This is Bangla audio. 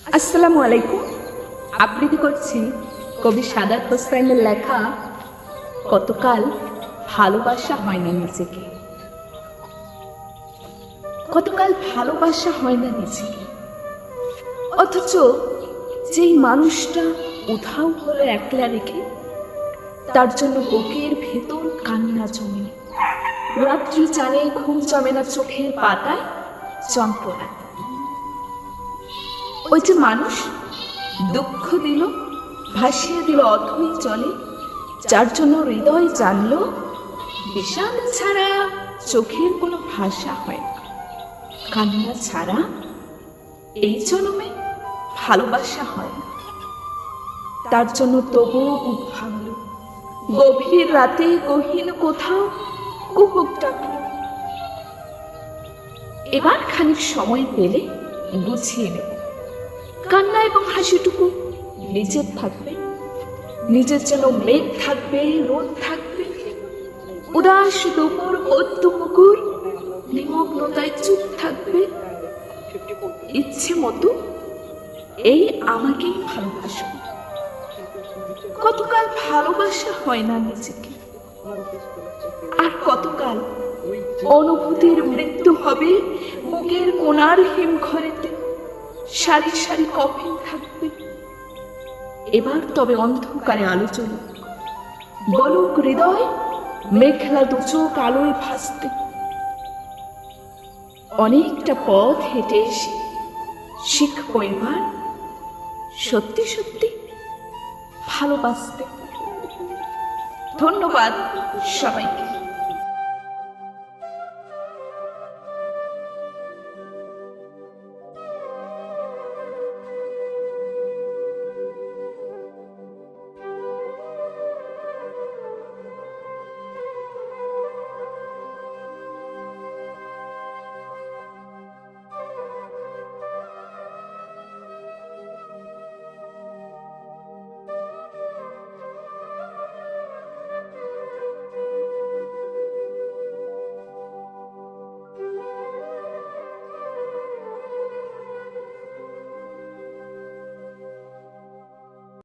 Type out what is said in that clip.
আসসালামু আলাইকুম। আবৃত্তি করছি কবি সাদাত হোসাইনের লেখা কতকাল ভালোবাসা হয় না নিজেকে। কতকাল ভালোবাসা হয় না নিজেকে, অথচ যেই মানুষটা উধাও হলো একলা রেখে, তার জন্য বুকের ভেতর কান্না জমে। রাত্রি জানে ঘুম জমে না চোখের পাতায় যন্ত্রণা। ওই যে মানুষ দুঃখ দিল, ভাসিয়ে দিল অথই জলে, যার জন্য হৃদয় জানলো বিষাদ ছাড়া চোখের কোনো ভাষা হয় না, কান্না ছাড়া এই জন্মে ভালোবাসা হয় না। তার জন্য তবুও বুক ভাঙল, গভীর রাতে গহীন কোথাও কুহুক ডাকল। এবার খানিক সময় পেলে গুছিয়ে নেব, কান্না এবং হাসিটুকু নিজের থাকবে, নিজের যেন মেঘ থাকবে, রোদ থাকবে, উদাস দুপুর পদ্ম মুকুর নিমগ্নতায় চুপ থাকবে। ইচ্ছে মতো এই আমাকেই ভালোবাসো। কতকাল ভালোবাসা হয় না নিজেকে, আর কতকাল অনুভূতির মৃত্যু হবে বুকের কোণার হিমঘরেতে, সারি সারি কফিন থাকবে। এবার তবে অন্ধকারে আলো জ্বলুক, বলুক হৃদয় মেঘলা দুচোখ আলোয় ভাসতে। অনেকটা পথ হেঁটে এসে শিখবো এবার সত্যি সত্যি ভালোবাসতে। ধন্যবাদ সবাইকে।